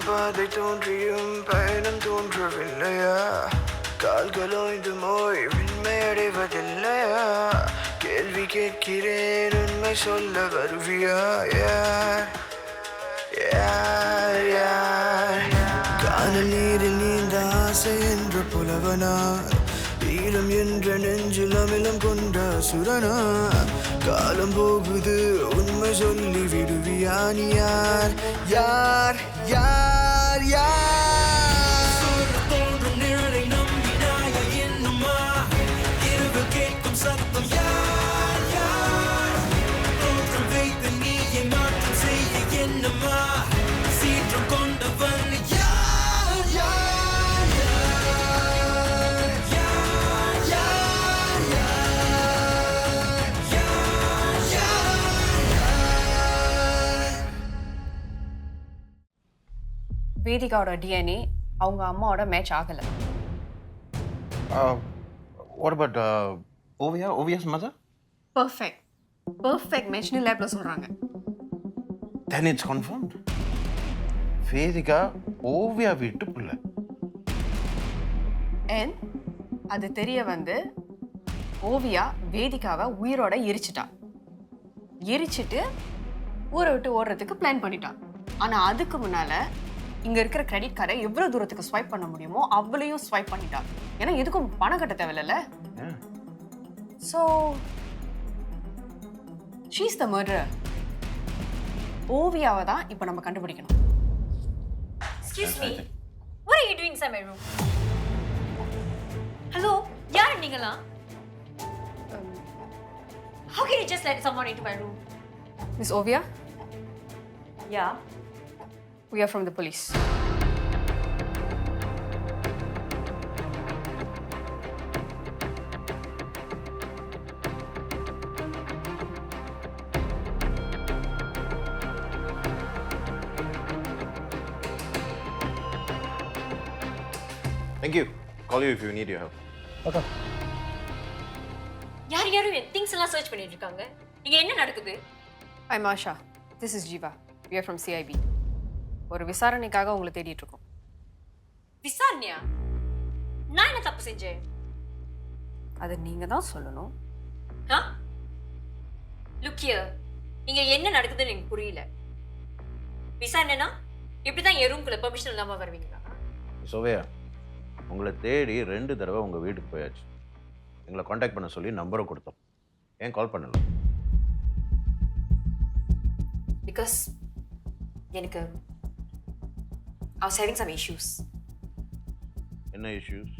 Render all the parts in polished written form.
பாதை தோன்றியும் பயணம் தோன்றவில்லையா கால்களோய்ந்து மோய் விண்மை அடைவதில்லையா கேள்வி கேட்கிறேன் உண்மை சொல்ல வருவியா யார் யார் யார் காணல் நீரில் நீந்த ஆசை என்ற புலவனா ஈரம் என்ற நெஞ்சில் அமிலம் கொண்ட சுரனா காலம் போகுது உண்மை சொல்லி விடுவியா நீ யார் யார் யார் யார் தோன்றும் நிழலை நம்பினாய என்னுமா இரவு கேட்கும் சத்தம் யார் யார் தோற்றம் வைத்து நீயை மாற்றம் செய்ய என்னமா சீற்றம் கொண்டவன் யார் யார் யார் யார் யார் யார் யார் வேதிகாவோட டிஎன்ஏ அவங்க அம்மாவோட மேட்ச் ஆகலை. What about Oviya? Oviya's mother? Perfect மேட்ச்னு லேப்ல சொல்றாங்க. Then it's confirmed. Vedika Oviya வீட்டு புள்ள. And அது தெரிய வந்து ஓவியா வேதிகாவை உயிரோட எரிச்சிட்டு ஊரை விட்டு ஓடுறதுக்கு பிளான் பண்ணிட்டான். ஆனா அதுக்கு முன்னால இங்க இருக்கிற கிரெடிட் கார்டை எவ்வளவு தூரத்துக்கு ஸ்வைப் பண்ண முடியுமோ அவ்வளையும் ஸ்வைப் பண்ணிட்டான். ஏன்னா எதுக்கும் பணம் கட்ட தேவையில்ல. So she's the murderer. ஓவியாவை தான் இப்போ நம்ம கண்டுபிடிக்கணும். Excuse me. What are you doing inside my room? Hello? யார் நீங்களா? How can you just let someone into my room? Miss Oviya, Yeah. we are from the police. Thank you. Call you if you need your help. Okay. யாரும் என் things எல்லாம் search பண்ணிட்டு இருக்காங்க. இங்க என்ன நடக்குது? I'm Asha. This is Jiva. We are from CIB. ஒரு விசாரணைக்காக உங்களை தேடிட்டு இருக்கோம். விசாரணையா? நான் என்ன தப்பு செஞ்சேன்? அது நீங்க தான் சொல்லணும். Look here. இங்க என்ன நடக்குதுன்னு எனக்கு புரியல. விசாரணைனா இப்படிதான் என் ரூம்குள்ள பெர்மிஷன் இல்லாம வருவீங்களா? சோவியா, உங்களை தேடி 2 தடவை உங்கள் வீட்டுக்கு போயாச்சு. எங்களை காண்டாக்ட் பண்ண சொல்லி நம்பரும் கொடுத்தோம். ஏன் கால் பண்ணல? Because எனக்கு I was having some issues. என்ன இஷ்யூஸ்?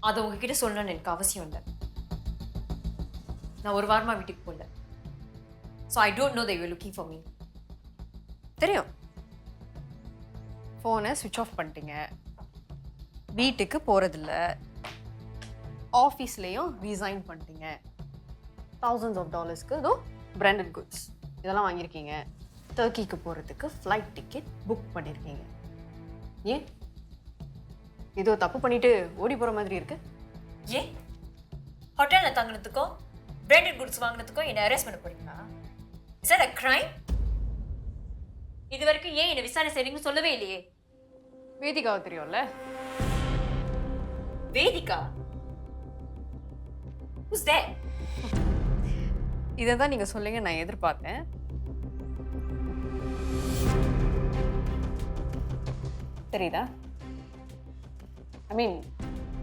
அது உங்ககிட்ட சொல்லணும்னு எனக்கு அவசியம் இல்லை. நான் ஒரு வாரமா வீட்டுக்கு போகல. So I don't know that you were looking for me. தெரியும். ஃபோனை ஸ்விட்ச் ஆஃப் பண்ணிட்டீங்க. வீட்டுக்கு போகிறதில்ல. ஆஃபீஸ்லேயும் ரிசைன் பண்ணிட்டீங்க. thousands of dollarsக்கு ஏதோ பிராண்டட் குட்ஸ் இதெல்லாம் வாங்கியிருக்கீங்க. டர்க்கிக்கு போகிறதுக்கு ஃப்ளைட் டிக்கெட் புக் பண்ணியிருக்கீங்க. ஏன் ஏதோ தப்பு பண்ணிட்டு ஓடி போகிற மாதிரி இருக்கு? ஏன் ஹோட்டலில் தங்கினதுக்கோ பிராண்டட் குட்ஸ் வாங்கினதுக்கோ என்னை அரெஸ்ட் பண்ண போறீங்களா? Is that a crime? இது வரைக்கும் ஏன் என்னை விசாரணை செய்றீங்கன்னு சொல்லவே இல்லையே. வேதிகாவை தெரியும்ல? வேதிகா? Who's that? இதை தான் நீங்கள் சொல்லுங்க நான் எதிர்பார்த்தேன். தெரியுதா? ஐ மீன்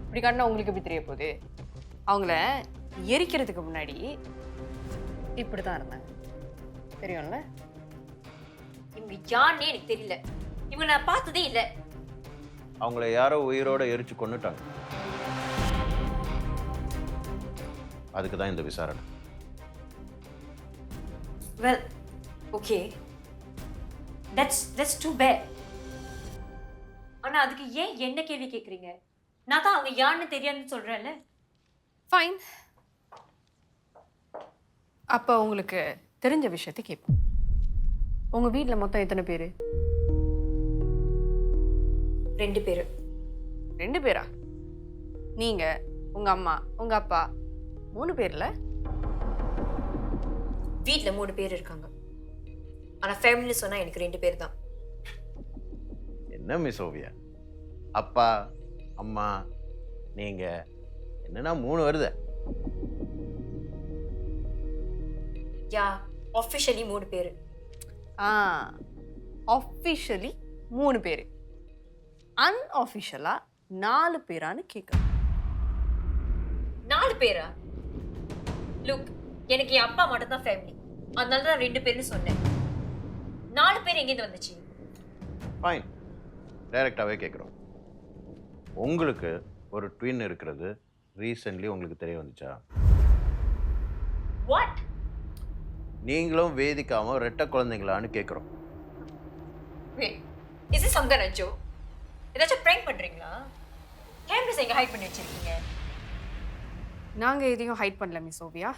இப்படி காட்டினா உங்களுக்கு எப்படி தெரிய போகுது? அவங்கள எரிக்கிறதுக்கு முன்னாடி இப்படி தான் இருந்தாங்க. தெரியும்ல? இவங்க யாருன்னே எனக்கு தெரியல. இவங்க நான் பார்த்ததே இல்லை. அவங்கள யாரோ உயிரோட எரிச்சு கொன்னுட்டாங்க. அதுக்கு தான் இந்த விசாரணை. Well, okay. That's too bad. ஆனா அதுக்கு ஏன் என்ன கேள்வி கேக்குறீங்க? நான் தான் அவங்க யாருன்னு தெரியாதுன்னு சொல்றேன்ல. ஃபைன். அப்போ உங்களுக்கு தெரிஞ்ச விஷயத்தை கேட்போம். உங்கள் வீட்டில் மொத்தம் எத்தனை பேர்? 2 பேர். 2 பேரா? நீங்கள், உங்கள் அம்மா, உங்கள் அப்பா 3 பேர்ல? வீட்டில் 3 பேர் இருக்காங்க. ஆனால் ஃபேமிலின்னு சொன்னால் எனக்கு 2 பேர் தான். என்ன மிஸ் ஓவியா, அப்பா அம்மா நீங்கள் என்னன்னா 3 வருது. யா, ஆஃபிஷியலி 3 பேர். ஆஃபிஷியலி 3 பேர், அன்ஆஃபிஷியலாக 4 பேரான்னு கேட்குறேன். 4 பேரா? லுக், எனக்கு என் அப்பா மட்டும் தான் ஃபேமிலி, அதனால தான் 2 பேர்னு சொன்னேன். 4 பேர் எங்கேருந்து வந்துச்சு? ஃபைன், டைரெக்டாகவே கேட்குறோம். உங்களுக்கு ஒரு ட்வின் இருக்கிறது ரீசெண்ட்லி உங்களுக்கு தெரிய வந்துச்சா? வாட்? நீங்களும் வேதிக்காமல் ரெட்டை குழந்தைங்களான்னு கேட்குறோம். Wait, is this some kind of joke? ஏதாச்சும் ப்ராங்க் பண்றீங்களா? கேமராஸ் எங்க ஹைட் பண்ணி வச்சிருக்கீங்க? நாங்கள் எதையும் ஹைட் பண்ணல மிஸ் ஓவியா,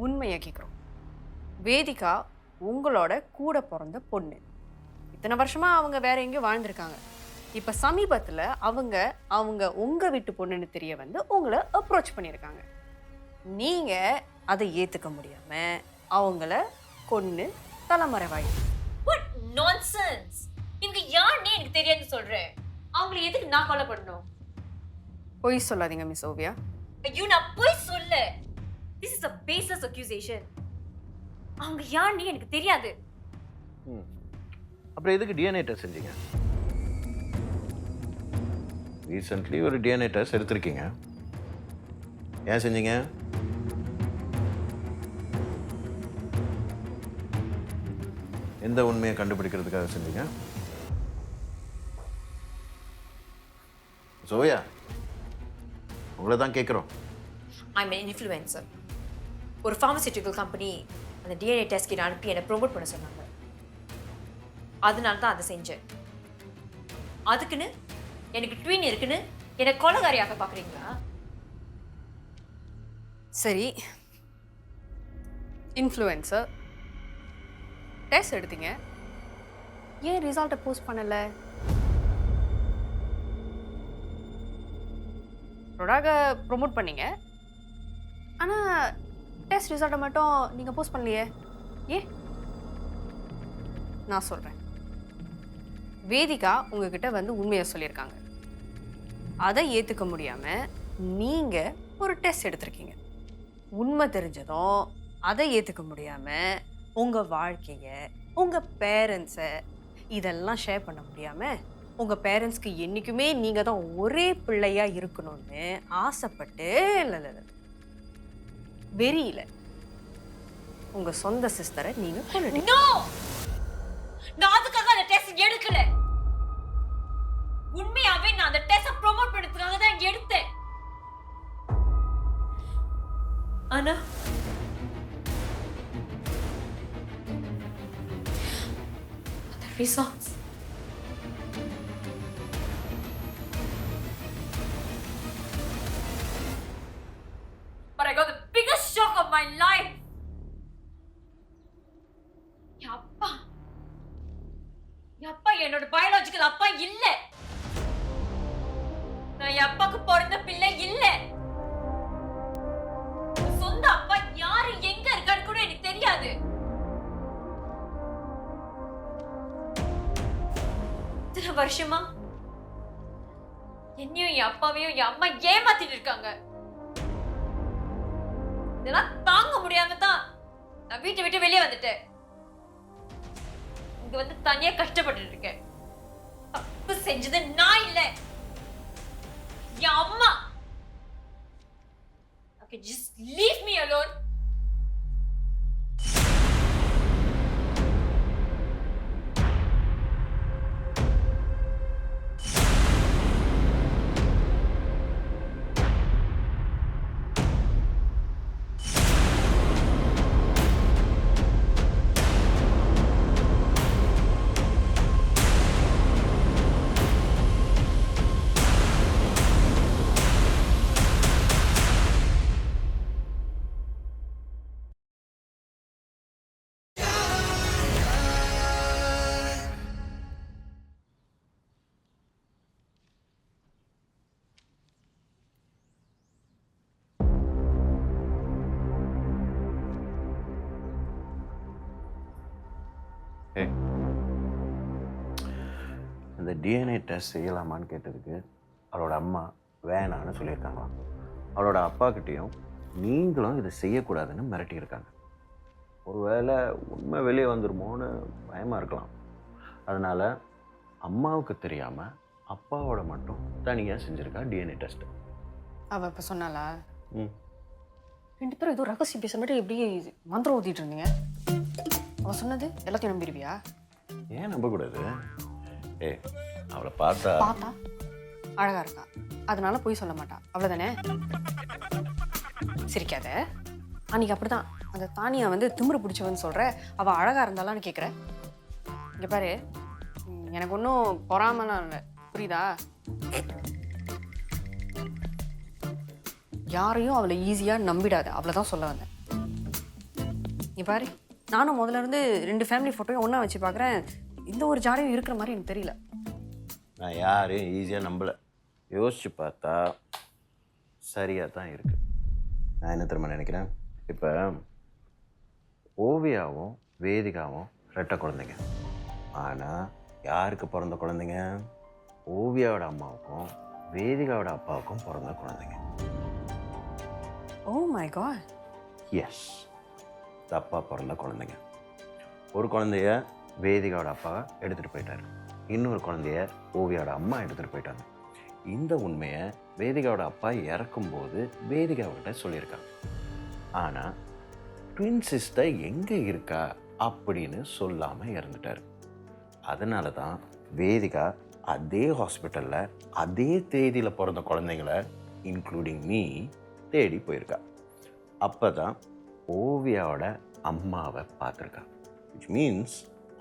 உண்மையை கேட்குறோம். வேதிகா உங்களோட கூட பிறந்த பொண்ணு. இத்தனை வருஷமாக அவங்க வேற எங்கேயும் வாழ்ந்திருக்காங்க. இப்போ சமீபத்தில் அவங்க உங்கள் வீட்டு பொண்ணுன்னு தெரிய வந்து உங்களை அப்ரோச் பண்ணியிருக்காங்க. நீங்கள் அதை ஏற்றுக்க முடியாமல் அவங்கள கொன்று தலைமறைவாயி. What nonsense! இவங்க யாருன்னே எனக்கு தெரியாதுன்னு சொல்றேன். அவங்களை எதுக்கு நான் கொலை பண்ணணும்? பொய் சொல்லாதீங்க மிஸ் ஓவியா. ஐயோ, நான் போய் சொல்ல. This is a baseless accusation. அவங்க யாருன்னே எனக்கு தெரியாது. அப்புறம் எதுக்கு டிஎன்ஏ டெஸ்ட் செஞ்சீங்க? ரீசெண்ட்லி ஒரு டிஎன்ஏ டெஸ்ட் எடுத்திருக்கீங்க, ஏன் செஞ்சீங்க? எந்த உண்மையை கண்டுபிடிக்கிறதுக்காக செஞ்சீங்க? சோயா, உங்களை தான் கேட்குறோம். I'm an influencer. ஒரு pharmaceutical company அந்த DNA டெஸ்ட் கிட்ட அனுப்பி என்னை ப்ரோமோட் பண்ண சொன்னாங்க. அதனால தான் அதை செஞ்சேன். அதுக்குன்னு எனக்கு ட்வின் இருக்குன்னு என்னை கொலைகாரியாக பார்க்குறீங்களா? சரி, இன்ஃப்ளூயன்சர் டெஸ்ட் எடுத்தீங்க, ஏன் ரிசல்ட்டை போஸ்ட் பண்ணலை? ப்ராடக்டை ப்ரொமோட் பண்ணீங்க, ஆனால் டெஸ்ட் ரிசல்ட்டை மட்டும் நீங்கள் போஸ்ட் பண்ணலையே, ஏன்? நான் சொல்கிறேன். வேதிகா உங்ககிட்ட வந்து உண்மையை சொல்லியிருக்காங்க. அதை ஏற்றுக்க முடியாமல் நீங்கள் ஒரு டெஸ்ட் எடுத்திருக்கீங்க. உண்மை தெரிஞ்சதும் அதை ஏற்றுக்க முடியாமல் உங்கள் வாழ்க்கையை, உங்கள் பேரண்ட்ஸை இதெல்லாம் ஷேர் பண்ண முடியாமல் உங்கள் பேரண்ட்ஸ்க்கு என்றைக்குமே நீங்கள் தான் ஒரே பிள்ளையாக இருக்கணும்னு ஆசைப்பட்டு இல்லை வெறியில் உங்கள் சொந்த சிஸ்டரை நீங்கள் கொண்டுட்டீங்க. No! நான் அதுக்காக அந்த டெஸ்ட் எடுக்கல. உண்மையாவே நான் அந்த டெஸ்ட ப்ரோமோட் பண்ணதுக்காக தான் எடுத்தேன். ஆனா the results, but I got the biggest shock of my life. என் அப்பா என்னோட பயாலஜிக்கல் அப்பா இல்ல. நான் என் அப்பாக்கு பிறந்த பிள்ளை இல்ல. சொந்த அப்பா யாரு எங்க இருக்கான்னு கூட எனக்கு தெரியாது. இத்தனை வருஷமா என்னையும் என் அப்பாவையும் என் அம்மா ஏமாத்திட்டு இருக்காங்க. இதெல்லாம் தாங்க முடியாம தான் நான் வீட்டை விட்டு வெளியே வந்துட்டேன். இங்க வந்து தனியா கஷ்டப்பட்டு இருக்கேன். தப்பு செஞ்சது நான் இல்ல, என் அம்மா. Okay, just leave me alone. ஏய், இந்த டிஎன்ஏ டெஸ்ட் செய்யலாமான்னு கேட்டதுக்கு அவளோட அம்மா வேணான்னு சொல்லியிருக்காங்களாம். அவளோட அப்பாக்கிட்டேயும் நீங்களும் இதை செய்யக்கூடாதுன்னு மிரட்டியிருக்காங்க. ஒருவேளை உண்மை வெளியே வந்துருமோன்னு பயமாக இருக்கலாம். அதனால் அம்மாவுக்கு தெரியாமல் அப்பாவோட மட்டும் தனியாக செஞ்சுருக்கா டிஎன்ஏ டெஸ்ட்டு. அவள் இப்போ சொன்னாளா? ம். 2 பேரும் ஏதோ ரகசியம் பேசுற மாதிரி எப்படி மந்திரம் ஊத்திட்டு இருந்தீங்க? அவள் சொன்னது எல்லாத்தையும் நம்பிடுவியா? ஏன் நம்பக்கூடாது? ஏய், அவளை பார்த்தா பார்த்தா அழகா இருக்கா, அதனால போய் சொல்ல மாட்டா, அவ்வளோதானே? சிரிக்காத. அன்னைக்கு அப்படிதான் அந்த தானியா வந்து திமிரு பிடிச்சவன்னு சொல்ற, அவள் அழகா இருந்தாலான்னு கேட்குற. இங்கே பாரு, எனக்கு ஒன்றும் பொறாமலாம் இல்லை, புரியுதா? யாரையும் அவளை ஈஸியாக நம்பிடாத, அவ்வளோதான் சொல்ல வந்தேன். நீ பாரு, நானும் முதல்ல இருந்து 2 ஃபேமிலி ஃபோட்டோயும் ஒன்றா வச்சு பார்க்குறேன். இந்த ஒரு ஜாடையும் இருக்கிற மாதிரி எனக்கு தெரியல. நான் யாரையும் ஈஸியாக நம்பலை. யோசிச்சு பார்த்தா சரியாக தான் இருக்குது. நான் என்ன தெரியுமா நினைக்கிறேன், இப்போ ஓவியாவும் வேதிகாவும் ரெட்டை குழந்தைங்க. ஆனால் யாருக்கு பிறந்த குழந்தைங்க? ஓவியாவோட அம்மாவுக்கும் வேதிகாவோட அப்பாவுக்கும் பிறந்த குழந்தைங்க. Oh my God. எஸ், அப்பா பிறந்த குழந்தைங்க. ஒரு குழந்தைய வேதிகாவோட அப்பா எடுத்துகிட்டு போயிட்டார், இன்னொரு குழந்தைய ஓவியாவோட அம்மா எடுத்துகிட்டு போயிட்டாங்க. இந்த உண்மையை வேதிகாவோட அப்பா இறக்கும்போது வேதிகாவிட்ட சொல்லியிருக்காங்க. ஆனால் ட்வின் சிஸ்டர் எங்கே இருக்கா அப்படின்னு சொல்லாமல் இறந்துட்டார். அதனால தான் வேதிகா அதே ஹாஸ்பிட்டலில் அதே தேதியில் பிறந்த குழந்தைங்கள இன்க்ளூடிங் மீ தேடி போயிருக்கா. அப்போ தான் ஓவியாவோட அம்மாவை பார்த்துருக்கா. விச் மீன்ஸ்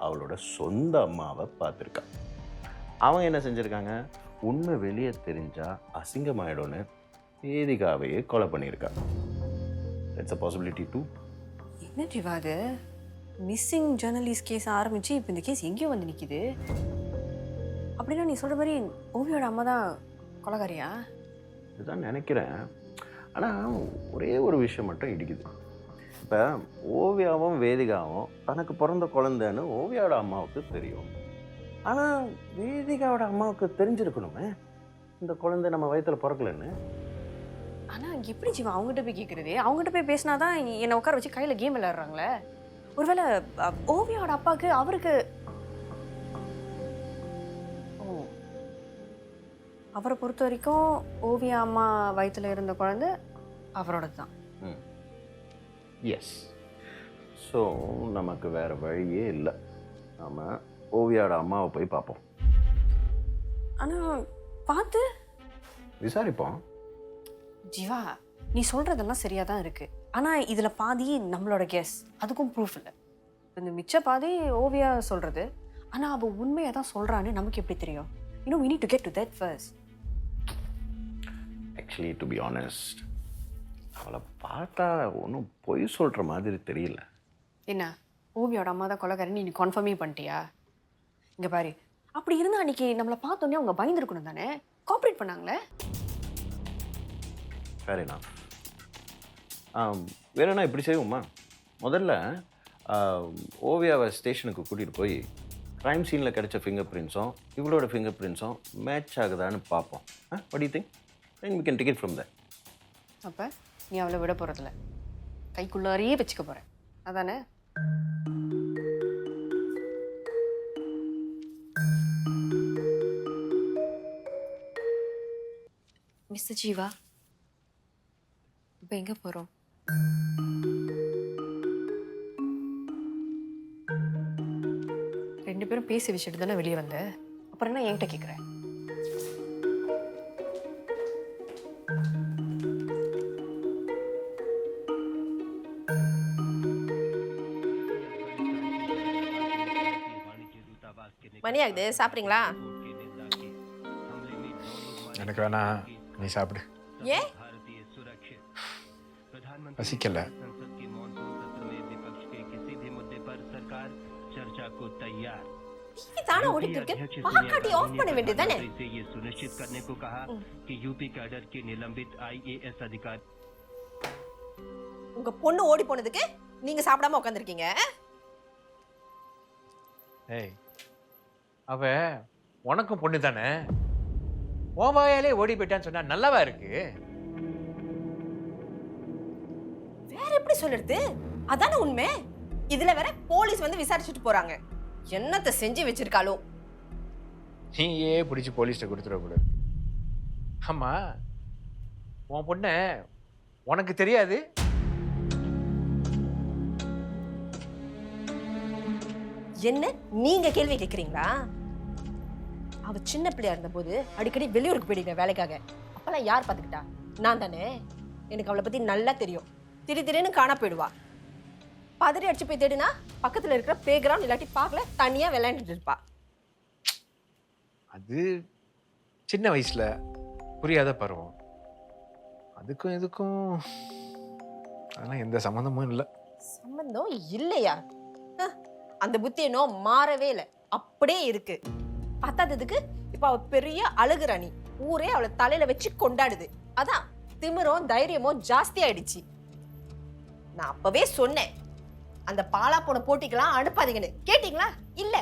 அவளோட சொந்த அம்மாவை பார்த்துருக்கா. அவங்க என்ன செஞ்சுருக்காங்க, உண்மை வெளியே தெரிஞ்சால் அசிங்கமாயிடும்னு வேதிகாவையே கொலை பண்ணியிருக்கா. It's a possibility too. என்ன ஜீவா அது? மிஸ்ஸிங் ஜேர்னலிஸ்ட் கேஸ் ஆரம்பிச்சு இப்போ இந்த கேஸ் எங்கேயோ வந்து நிற்கிது. அப்படின்னா நீ சொல்கிற மாதிரி ஓவியோட அம்மா தான் கொலைகாரியா? இதுதான் நினைக்கிறேன். ஆனால் ஒரே ஒரு விஷயம் மட்டும் இடிக்குது. இப்போ ஓவியாவும் வேதிகாவும் தனக்கு பிறந்த குழந்தைன்னு ஓவியாவோட அம்மாவுக்கு தெரியும். ஆனால் வேதிகாவோட அம்மாவுக்கு தெரிஞ்சிருக்கணுமே இந்த குழந்தை நம்ம வயிற்றில் பிறக்கலன்னு. ஆனால் எப்படி ஜீவா அவங்ககிட்ட போய் கேட்குறது? அவங்ககிட்ட போய் பேசினா தான் என்னை உட்கார வச்சு கையில் கேம் விளையாடுறாங்களே. ஒருவேளை ஓவியாவோட அப்பாவுக்கு அவருக்கு அவரை பொறுத்த வரைக்கும் ஓவியா அம்மா வயிற்றில் இருந்த குழந்தை அவரோட தான். எஸ். ஸோ நமக்கு வேறு வழியே இல்லை. நம்ம ஓவியாவோட அம்மாவை போய் பார்ப்போம். ஆனால் பார்த்து விசாரிப்போம். ஜீவா, நீ சொல்கிறதெல்லாம் சரியாக தான் இருக்குது. ஆனால் இதில் பாதி நம்மளோட கெஸ், அதுக்கும் ப்ரூஃப் இல்லை. இந்த மிச்ச பாதி ஓவியா சொல்கிறது. ஆனால் அவள் உண்மையை தான் சொல்கிறான்னு நமக்கு எப்படி தெரியும்? we need to get to that first. Actually to be honest, அவளை பார்த்தா ஒன்றும் பொய் சொல்கிற மாதிரி தெரியல. என்ன, ஓவியோட அம்மா தான் கொலைகாரின்னு நீ கன்ஃபார்மே பண்ணிட்டியா? இங்கே பாரு, அப்படி இருந்தால் அன்றைக்கி நம்மளை பார்த்தோன்னே அவங்க பயந்துருக்கணும் தானே, கோஆப்ரேட் பண்ணாங்களே. சரிண்ணா, வேறண்ணா இப்படி செய்வோம்மா, முதல்ல ஓவியாவை ஸ்டேஷனுக்கு கூட்டிகிட்டு போய் க்ரைம் சீனில் கிடைச்ச ஃபிங்கர் பிரிண்ட்ஸும் இவளோட ஃபிங்கர் பிரிண்ட்ஸும் மேட்ச் ஆகுதான்னு பார்ப்போம். what do you think? Then we can take it from there. அப்போ நீ அவளை விட போகிறதில்ல, கைக்குள்ளாரையே வச்சுக்க போகிற, அதானே? மிஸ்டர் ஜீவா, இப்போ எங்கே போகிறோம்? ரெண்டு பேரும் பேசி வச்சுட்டு தானே வெளியே வந்த, அப்புறம் என்ன என்கிட்ட கேட்குறேன்? மணி ஆகுது, சாப்பிட்றீங்களா? எனக்கு வேணா, நீ சாப்பிடு. ஏன்? பசிக்கல. தானே ஓடிட்டு இருக்கு, பாக்காட்டி ஆஃப் பண்ண வேண்டியது தானே. உங்க பொண்ணு ஓடி போனதுக்கு நீங்க சாப்பிடாம உட்காந்துருக்கீங்க. ஏய் அவ உனக்கும் பொண்ணு தானே, உன் வாயாலே ஓடி போயிட்டான்னு சொன்னா நல்லாவா இருக்கு? வேற எப்படி சொல்றது? அதானே உண்மை. இதுல வேற போலீஸ் வந்து விசாரிச்சுட்டு போறாங்க. என்னத்தை செஞ்சு வச்சிருக்காளோ. நீயே பிடிச்சி போலீஸ்ட்ட கொடுத்துடக்கூடாது. ஆமா, உன் பொண்ண உனக்கு தெரியாது? என்ன நீங்க கேள்வி கேட்குறீங்களா? அவ சின்ன பிள்ளையா இருந்தபோது அடிக்கடி வெளியூருக்கு போயிடுங்க வேலைக்காக. அப்பெல்லாம் யார் பார்த்துக்கிட்டா? நான் தானே. எனக்கு அவளை பத்தி நல்லா தெரியும். திடீர்னு காணா போயிடுவா. பதறி அடிச்சு போய் தேடினா பக்கத்துல இருக்கிற பிளே கிரவுண்ட் இல்லாட்டி பார்க்கல தனியா விளையாண்டுட்டு இருப்பா. அது சின்ன வயசுல புரியாத பருவம். அதுக்கும் இதுக்கும் அதெல்லாம் எந்த சம்மந்தமும் இல்லை. சம்பந்தம் இல்லையா? அந்த புத்தி என்னோ மாறவே இல்லை, அப்படியே இருக்கு. பத்தாததுக்கு இப்ப அவ பெரிய அழகு ராணி. ஊரே அவளை தலையில வச்சு கொண்டாடுது. அதான் திமிரும் தைரியமும் ஜாஸ்தி ஆயிடுச்சு. நான் அப்பவே சொன்னேன், அந்த பாலா போன போட்டிக்கெல்லாம் அனுப்பாதீங்கன்னு. கேட்டீங்களா? இல்ல.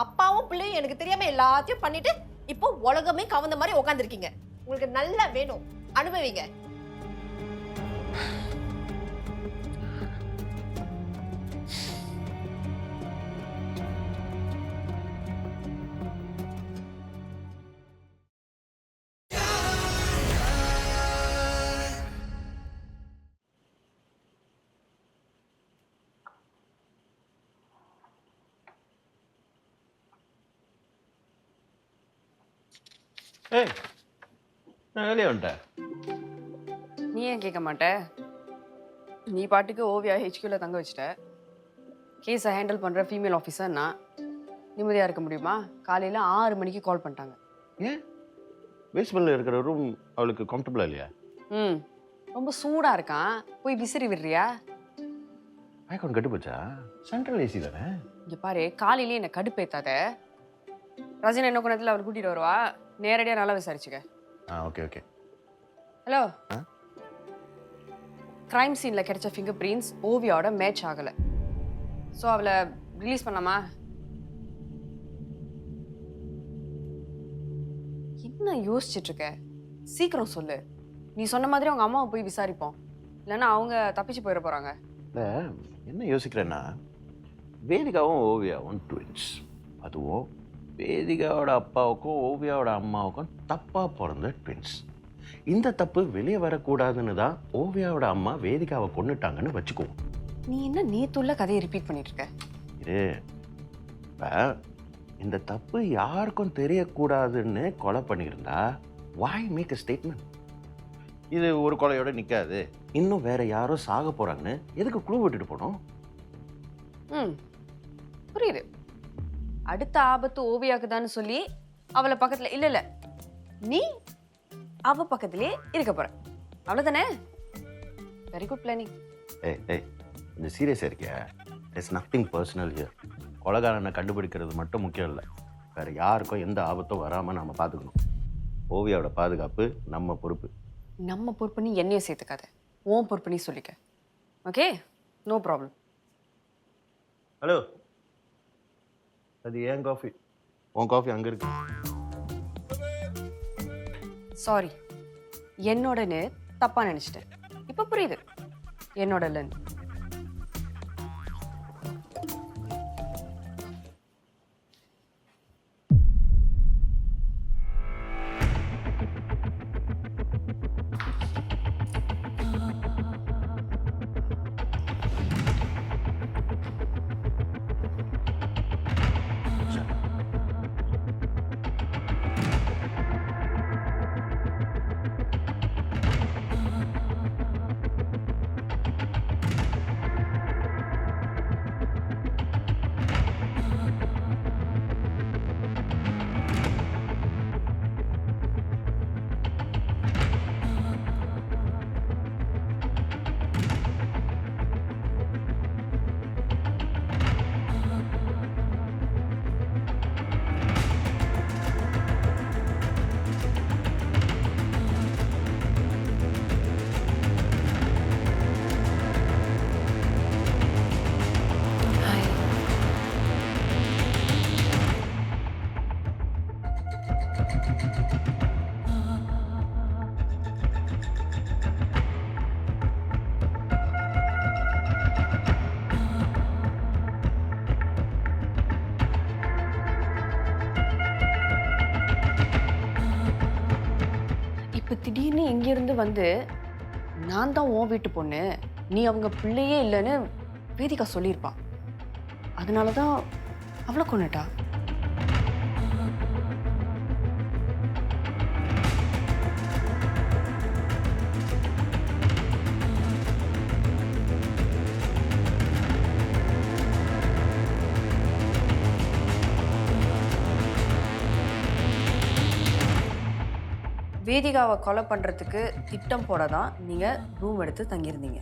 அப்பாவும் பிள்ளையும் எனக்கு தெரியாம எல்லாத்தையும் பண்ணிட்டு இப்போ உலகமே கவர்ந்த மாதிரி உட்காந்துருக்கீங்க. உங்களுக்கு நல்லா வேணும், அனுபவிங்க. ஏய், நான் வெளியே வந்துட்டேன். நீ ஏன் கேட்க மாட்ட? நீ பாட்டுக்கு ஓவியா ஹெச்கியூவில் தங்க வச்சிட்ட. கேஸை ஹேண்டில் பண்ணுற ஃபீமேல் ஆஃபீஸர் நான். நிம்மதியாக இருக்க முடியுமா? காலையில் 6 மணிக்கு கால் பண்ணிட்டாங்க. ஏன் பேஸ்மெண்ட்டில் இருக்கிற ரூம் அவளுக்கு கம்ஃபர்டபுளாக இல்லையா? ம், ரொம்ப சூடாக இருக்கான். போய் விசிறி விடுறியா? ஐக்கான் கட்டு போச்சா? சென்ட்ரல் ஏசி தானே. இங்கே பாரு, காலையிலேயே என்னை கடுப்பேத்தாத. ரஜினி என்ன கொண்டத்தில் அவர் கூட்டிகிட்டு வருவா. நேரடியாக நல்லா விசாரிச்சுக்க. Okay okay. ஹலோ, கிரைம் சீனில் கிடைச்ச ஃபிங்கர் பிரிண்ட்ஸ் ஓவியாவோட மேட்ச் ஆகலை. ஸோ அவளை ரிலீஸ் பண்ணலாமா? என்ன யோசிச்சுட்டு இருக்க? சீக்கிரம் சொல்லு. நீ சொன்ன மாதிரி அவங்க அம்மாவை போய் விசாரிப்போம். இல்லைன்னா அவங்க தப்பிச்சு போயிட போகிறாங்க. இல்லை, என்ன யோசிக்கிறேன்னா, வேதிகாவும் ஓவியாவும் ட்வின்ஸ். அதுவும் வேதிகாவோட அப்பாவுக்கும் ஓவியாவோட அம்மாவுக்கும் தப்பாக பிறந்த ட்வின்ஸ். இந்த தப்பு வெளியே வரக்கூடாதுன்னு தான் ஓவியாவோட அம்மா வேதிகாவை கொண்டுட்டாங்கன்னு வச்சுக்குவோம். நீ என்ன நேத்துள்ள கதையை ரிப்பீட் பண்ணிட்டு இருக்க? இது இப்போ இந்த தப்பு யாருக்கும் தெரியக்கூடாதுன்னு கொலை பண்ணியிருந்தா வாய் மேக் அ ஸ்டேட்மெண்ட். இது ஒரு கொலையோட நிற்காது, இன்னும் வேற யாரோ சாக போகிறாங்கன்னு எதுக்கு குழு விட்டுட்டு போனோம்? புரியுது. அடுத்த ஆபத்து ஓவியாக்கு தான் சொல்லி அவளை பக்கத்துல இல்ல நீ அவ பக்கத்திலே இருக்க போற. அவ்வளவுதானே? Very good planning. ஏய் இந்த சீரியஸாக இருக்கியா? It's nothing personal here. கொலைகாரனை கண்டுபிடிக்கிறது மட்டும் முக்கியம் இல்லை, வேற யாருக்கும் எந்த ஆபத்தும் வராமல் நம்ம பார்த்துக்கணும். ஓவியாவோட பாதுகாப்பு நம்ம பொறுப்பு. நம்ம பொறுப்பு நீ என்னையும் சேர்த்துக்காத. உன் பொறுப்பு நீ சொல்லிக்க. Okay, no problem. ஹலோ, அது ஏன் காஃபி? உன் காஃபி அங்கே இருக்கு. சாரி, என்னோடன்னு தப்பா நினைச்சிட்டேன். இப்ப புரியுது என்னோட இல்லைன்னு. இருந்து வந்து நான் தான் உன் வீட்டு பொண்ணு, நீ அவங்க பிள்ளையே இல்லைன்னு வேதிகா சொல்லியிருப்பா. அதனால தான் அவளை கொன்னுட்டா. வேதிகாவை கொலை பண்ணுறதுக்கு திட்டம் போட தான் நீங்கள் ரூம் எடுத்து தங்கியிருந்தீங்க.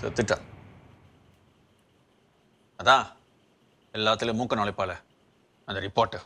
செத்துட்டா. அதான் எல்லாத்துலேயும் மூக்க நுழைப்பால அந்த ரிப்போர்ட்டு.